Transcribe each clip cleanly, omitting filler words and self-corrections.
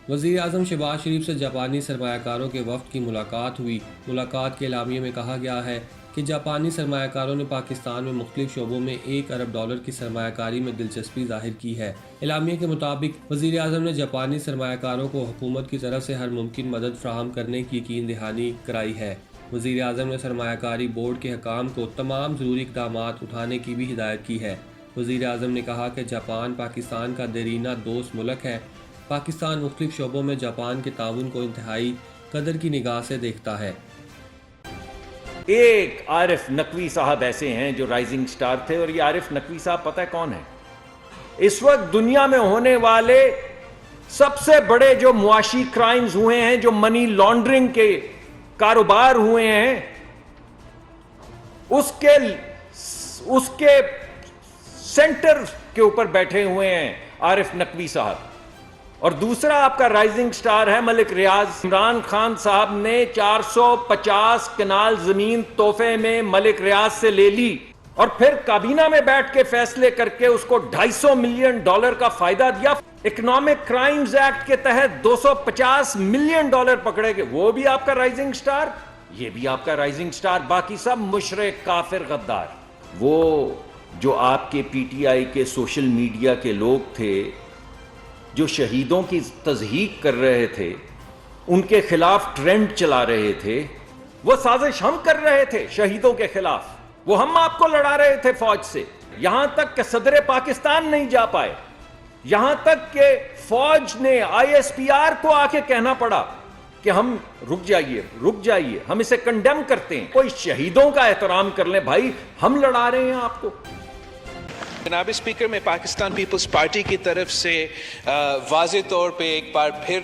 وزیر اعظم شہباز شریف سے جاپانی سرمایہ کاروں کے وفد کی ملاقات ہوئی۔ ملاقات کے اعلامیے میں کہا گیا ہے کہ جاپانی سرمایہ کاروں نے پاکستان میں مختلف شعبوں میں $1 ارب کی سرمایہ کاری میں دلچسپی ظاہر کی ہے۔ اعلامیے کے مطابق وزیر اعظم نے جاپانی سرمایہ کاروں کو حکومت کی طرف سے ہر ممکن مدد فراہم کرنے کی یقین دہانی کرائی ہے۔ وزیر اعظم نے سرمایہ کاری بورڈ کے حکام کو تمام ضروری اقدامات اٹھانے کی بھی ہدایت کی ہے۔ وزیر اعظم نے کہا کہ جاپان پاکستان کا دیرینہ دوست ملک ہے۔ پاکستان مختلف شعبوں میں جاپان کے تعاون کو انتہائی قدر کی نگاہ سے دیکھتا ہے۔ ایک عارف نقوی صاحب ایسے ہیں جو رائزنگ سٹار تھے، اور یہ عارف نقوی صاحب پتہ ہے کون ہے؟ اس وقت دنیا میں ہونے والے سب سے بڑے جو معاشی کرائمز ہوئے ہیں، جو منی لانڈرنگ کے کاروبار ہوئے ہیں، اس کے سینٹر کے اوپر بیٹھے ہوئے ہیں عارف نقوی صاحب۔ اور دوسرا آپ کا رائزنگ سٹار ہے ملک ریاض۔ عمران خان صاحب نے 450 کنال زمین تحفے میں ملک ریاض سے لے لی، اور پھر کابینہ میں بیٹھ کے فیصلے کر کے اس کو $250 ملین کا فائدہ دیا۔ اکنامک کرائمز ایکٹ کے تحت $250 ملین پکڑے گئے، وہ بھی آپ کا رائزنگ سٹار، یہ بھی آپ کا رائزنگ سٹار، باقی سب مشرک، کافر، غدار۔ وہ جو آپ کے پی ٹی آئی کے سوشل میڈیا کے لوگ تھے جو شہیدوں کی تضحیق کر رہے تھے، ان کے خلاف ٹرینڈ چلا رہے تھے، وہ سازش ہم کر رہے تھے شہیدوں کے خلاف، وہ ہم آپ کو لڑا رہے تھے فوج سے، یہاں تک کہ صدر پاکستان نہیں جا پائے، یہاں تک کہ فوج نے ISPR کو آ کے کہنا پڑا کہ ہم رک جائیے، ہم اسے کنڈیم کرتے ہیں، کوئی شہیدوں کا احترام کر لیں بھائی، ہم لڑا رہے ہیں آپ کو۔ جناب اسپیکر، میں پاکستان پیپلز پارٹی کی طرف سے واضح طور پہ ایک بار پھر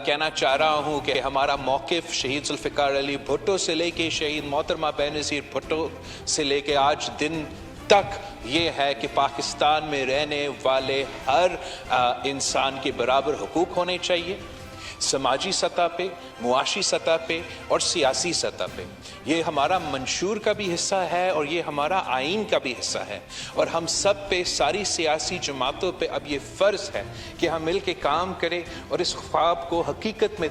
کہنا چاہ رہا ہوں کہ ہمارا موقف شہید ذوالفقار علی بھٹو سے لے کے شہید محترمہ بینظیر بھٹو سے لے کے آج دن تک یہ ہے کہ پاکستان میں رہنے والے ہر انسان کے برابر حقوق ہونے چاہیے، سماجی سطح پہ، معاشی سطح پہ اور سیاسی سطح پہ۔ یہ ہمارا منشور کا بھی حصہ ہے اور یہ ہمارا آئین کا بھی حصہ ہے، اور ہم سب پہ، ساری سیاسی جماعتوں پہ اب یہ فرض ہے کہ ہم مل کے کام کریں اور اس خواب کو حقیقت میں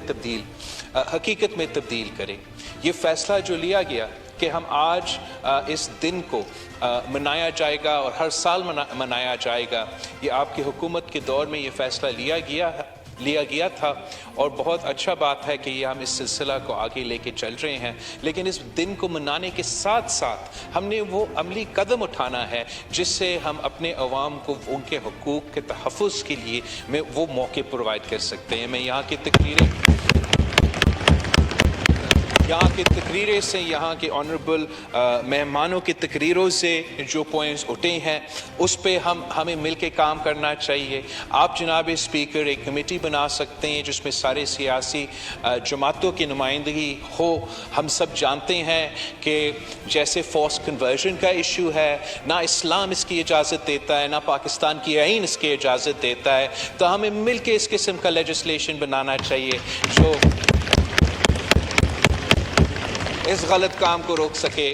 تبدیل کریں۔ یہ فیصلہ جو لیا گیا کہ ہم آج اس دن کو منایا جائے گا اور ہر سال منایا جائے گا، یہ آپ کی حکومت کے دور میں یہ فیصلہ لیا گیا تھا، اور بہت اچھا بات ہے کہ یہ ہم اس سلسلہ کو آگے لے کے چل رہے ہیں۔ لیکن اس دن کو منانے کے ساتھ ساتھ ہم نے وہ عملی قدم اٹھانا ہے جس سے ہم اپنے عوام کو ان کے حقوق کے تحفظ کے لیے وہ موقع پرووائڈ کر سکتے ہیں۔ میں یہاں کی تقریریں سے، یہاں کے آنریبل مہمانوں کی تقریروں سے جو پوائنٹس اٹھے ہیں اس پہ ہمیں مل کے کام کرنا چاہیے۔ آپ جناب اسپیکر ایک کمیٹی بنا سکتے ہیں جس میں سارے سیاسی جماعتوں کی نمائندگی ہو۔ ہم سب جانتے ہیں کہ جیسے فورس کنورژن کا ایشو ہے، نہ اسلام اس کی اجازت دیتا ہے، نہ پاکستان کی آئین اس کی اجازت دیتا ہے، تو ہمیں مل کے اس قسم کا لیجسلیشن بنانا چاہیے جو اس غلط کام کو روک سکے۔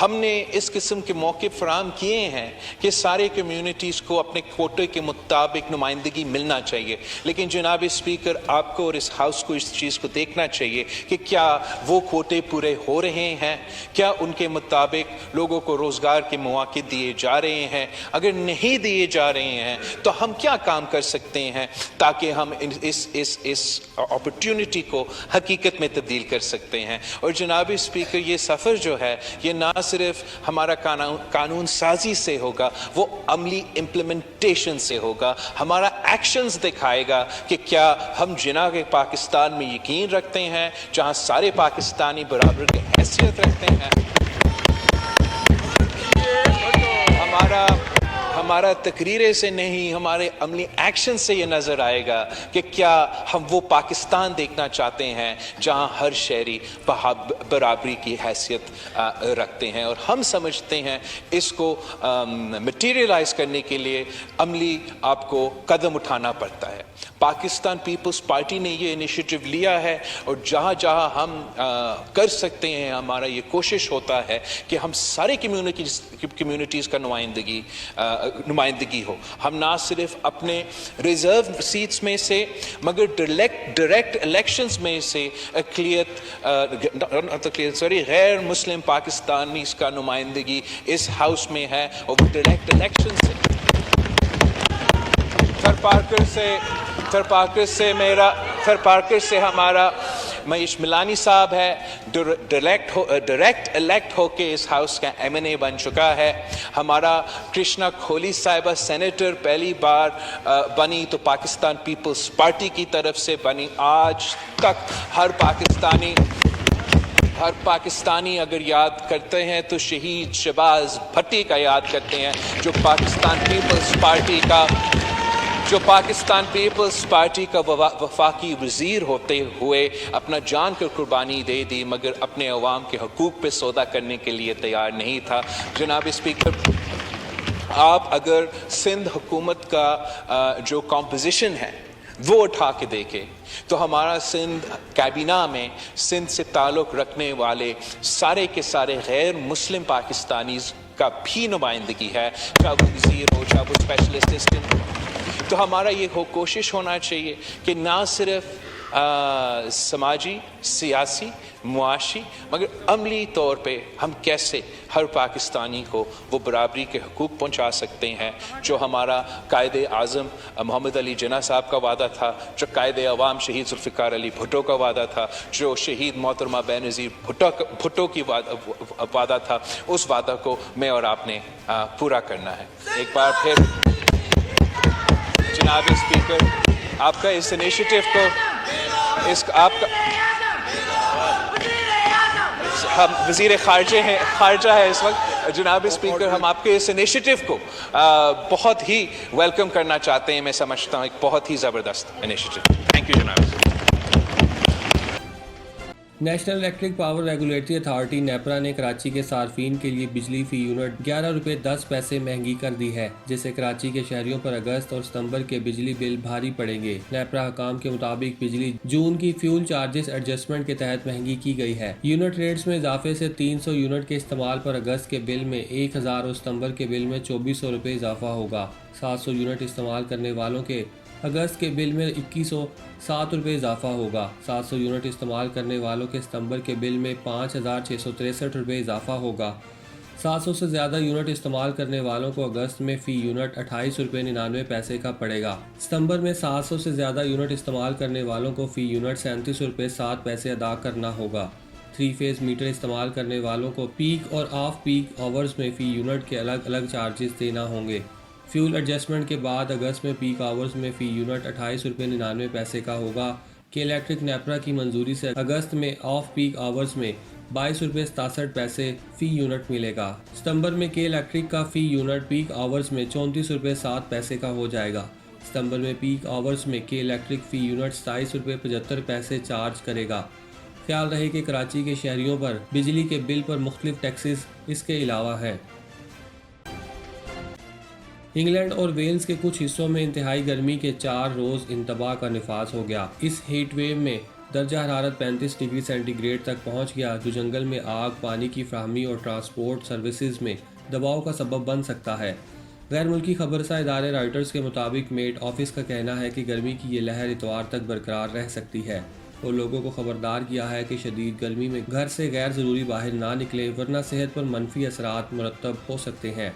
ہم نے اس قسم کے موقع فراہم کیے ہیں کہ سارے کمیونٹیز کو اپنے کوٹے کے مطابق نمائندگی ملنا چاہیے، لیکن جناب اسپیکر آپ کو اور اس ہاؤس کو اس چیز کو دیکھنا چاہیے کہ کیا وہ کوٹے پورے ہو رہے ہیں، کیا ان کے مطابق لوگوں کو روزگار کے مواقع دیے جا رہے ہیں۔ اگر نہیں دیے جا رہے ہیں تو ہم کیا کام کر سکتے ہیں تاکہ ہم اس اپرچونٹی کو حقیقت میں تبدیل کر سکتے ہیں۔ اور جناب اسپیکر، یہ سفر جو ہے یہ نہ صرف ہمارا قانون سازی سے ہوگا، وہ عملی امپلیمنٹیشن سے ہوگا۔ ہمارا ایکشنز دکھائے گا کہ کیا ہم جناح پاکستان میں یقین رکھتے ہیں جہاں سارے پاکستانی برابر کی حیثیت رکھتے ہیں۔ ہمارا تقریریں سے نہیں، ہمارے عملی ایکشن سے یہ نظر آئے گا کہ کیا ہم وہ پاکستان دیکھنا چاہتے ہیں جہاں ہر شہری برابری کی حیثیت رکھتے ہیں، اور ہم سمجھتے ہیں اس کو مٹیریلائز کرنے کے لیے عملی آپ کو قدم اٹھانا پڑتا ہے۔ पाकिस्तान पीपल्स पार्टी ने ये इनिशिएटिव लिया है और जहाँ जहाँ हम कर सकते हैं हमारा ये कोशिश होता है कि हम सारे कम्युनिटीज़ का नुमाइंदगी हो। हम ना सिर्फ अपने रिजर्व सीट्स में से मगर डायरेक्ट इलेक्शंस में से गैर मुस्लिम पाकिस्तानी का नुमाइंदगी इस हाउस में है और वो डायरेक्ट इलेक्शन से थर पार्कर से हमारा महेश मिलानी साहब है, डायरेक्ट इलेक्ट होके इस हाउस का MNA बन चुका है। हमारा कृष्णा खोली साहिबा सेनेटर पहली बार बनी तो पाकिस्तान पीपल्स पार्टी की तरफ से बनी। आज तक हर पाकिस्तानी अगर याद करते हैं तो शहीद शहबाज भट्टी का याद करते हैं, जो पाकिस्तान पीपल्स पार्टी का वफाकी वज़ीर होते हुए अपना जान की कुर्बानी दे दी मगर अपने अवाम के हकूक़ पे सौदा करने के लिए तैयार नहीं था। जनाब स्पीकर, आप अगर सिंध हुकूमत का जो कॉम्पोजिशन है वो उठा के देखें तो हमारा सिंध कैबिना में सिंध से ताल्लुक़ रखने वाले सारे के सारे गैर मुस्लिम पाकिस्तानीज़ का भी नुमाइंदगी है, चाहे वो वज़ीर हो चाहे वो स्पेशल असिस्टेंट हो। तो हमारा ये कोशिश होना चाहिए कि ना सिर्फ समाजी, सियासी, मुआशी मगर अमली तौर पे हम कैसे हर पाकिस्तानी को वो बराबरी के हकूक़ पहुंचा सकते हैं जो हमारा कायदे आज़म मोहम्मद अली जिन्ना साहब का वादा था, जो कायदे अवाम शहीद जुल्फ़िकार अली भुट्टो का वादा था, जो शहीद मोहतरमा बेनज़ीर भुट्टो की वादा था। उस वादा को मैं और आपने पूरा करना है। एक बार फिर जनाब स्पीकर, आपका इस इनिशिएटिव को हम वज़ीर ख़ारजा है इस वक्त। जनाब स्पीकर, हम आपके इस इनिशिएटिव को बहुत ही वेलकम करना चाहते हैं। मैं समझता हूँ एक बहुत ही ज़बरदस्त इनिशिएटिव। थैंक यू जनाब। National electric power regulatory authority NEPRA ने कराची के सार्फिन के लिए बिजली फी यूनिट 11 रुपये 10 पैसे महंगी कर दी है, जिससे कराची के शहरियों पर अगस्त और सितंबर के बिजली बिल भारी पड़ेंगे। नेपरा हकाम के मुताबिक बिजली जून की फ्यूल चार्जेस एडजस्टमेंट के तहत महंगी की गई है। यूनिट रेट्स में इजाफे से 300 यूनिट के इस्तेमाल पर अगस्त के बिल में 1000 और सितंबर के बिल में 2400 रुपये इजाफा होगा। 700 यूनिट इस्तेमाल करने वालों के अगस्त के बिल में 2107 रुपये इजाफा होगा। 700 यूनिट इस्तेमाल करने वालों के सितंबर के बिल में 5663 रुपये इजाफा होगा। 700 से ज़्यादा यूनिट इस्तेमाल करने वालों को अगस्त में फ़ी यूनिट 28 रुपये 99 पैसे का पड़ेगा। सितंबर में 700 से ज़्यादा यूनिट इस्तेमाल करने वालों को फ़ी यूनिट 37 रुपये 7 पैसे अदा करना होगा। 3 फेज़ मीटर इस्तेमाल करने वालों को पीक और ऑफ पीक आवर्स में फ़ी यूनिट के अलग अलग चार्जेस देना होंगे। फ्यूल एडजस्टमेंट के बाद अगस्त में पीक आवर्स में फ़ी यूनिट 28 रुपये 99 पैसे का होगा। के इलेक्ट्रिक नेपरा की मंजूरी से अगस्त में ऑफ पीक आवर्स में 22 रुपये 67 पैसे फ़ी यूनिट मिलेगा। सितंबर में के इलेक्ट्रिक का फ़ी यूनिट पीक आवर्स में 34 रुपये 7 पैसे का हो जाएगा। सितंबर में पीक आवर्स में के इलेक्ट्रिक फ़ी यूनिट 27 रुपये 75 पैसे चार्ज करेगा। ख्याल रहे कि कराची के शहरियों पर बिजली के बिल पर मुख्तलिफ टैक्सेस इसके अलावा हैं। इंग्लैंड और वेल्स के कुछ हिस्सों में इंतहाई गर्मी के 4 रोज़ इंतबा का नफाज हो गया। इस हीट वेव में दर्जा हरारत 35 डिग्री सेंटीग्रेड तक पहुंच गया, जो जंगल में आग, पानी की फ्राहमी और ट्रांसपोर्ट सर्विसेज में दबाव का सबब बन सकता है। गैर मुल्की खबरसा इदारे रॉयटर्स के मुताबिक मेट ऑफिस का कहना है कि गर्मी की ये लहर इतवार तक बरकरार रह सकती है और लोगों को खबरदार किया है कि शदीद गर्मी में घर से गैर ज़रूरी बाहर ना निकले, वरना सेहत पर मनफी असरात मुरतब हो सकते हैं।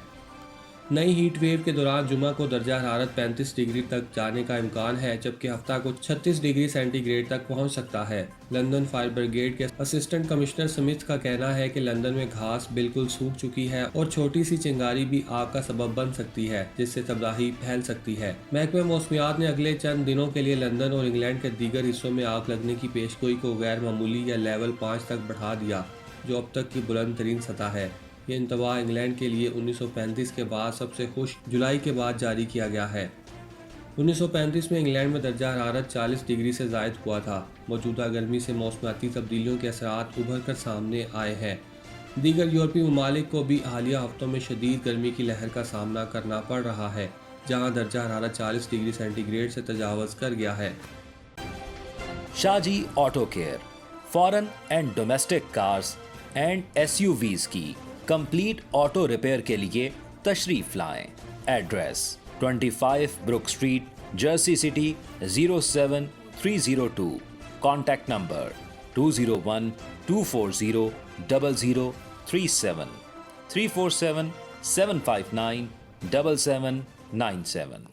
नई हीट वेव के दौरान जुमा को दर्जा हरारत 35 डिग्री तक जाने का इम्कान है, जबकि हफ्ता को 36 डिग्री सेंटीग्रेड तक पहुंच सकता है। लंदन फायर ब्रिगेड के असिस्टेंट कमिश्नर स्मिथ का कहना है कि लंदन में घास बिल्कुल सूख चुकी है और छोटी सी चिंगारी भी आग का सबब बन सकती है, जिससे तबाही फैल सकती है। महकमे मौसमियात ने अगले चंद दिनों के लिए लंदन और इंग्लैंड के दीगर हिस्सों में आग लगने की पेशगोई को गैर मामूली या लेवल 5 तक बढ़ा दिया, जो अब तक की बुलंद तरीन सतह है। ये इंतबा इंग्लैंड के लिए 1935 के बाद सबसे खुश्क जुलाई के बाद जारी किया गया है। 1935 में इंग्लैंड में दर्जा हरारत 40 डिग्री से ज़ायद हुआ था। मौजूदा गर्मी से मौसमियाती तब्दीलियों के असरात उभर कर सामने आए हैं। दीगर यूरोपीय ममालिक को भी हालिया हफ्तों में शदीद गर्मी की लहर का सामना करना पड़ रहा है। जहां दर्जा हरारत 40 डिग्री सेंटीग्रेड से तजावज़ कर गया है। Shaji auto care foreign and domestic cars and SUVs की कंप्लीट ऑटो रिपेयर के लिए तशरीफ लाएं। Address 25 Brook Street, Jersey City 07302। Contact number 201-240-0037 347-759-7797।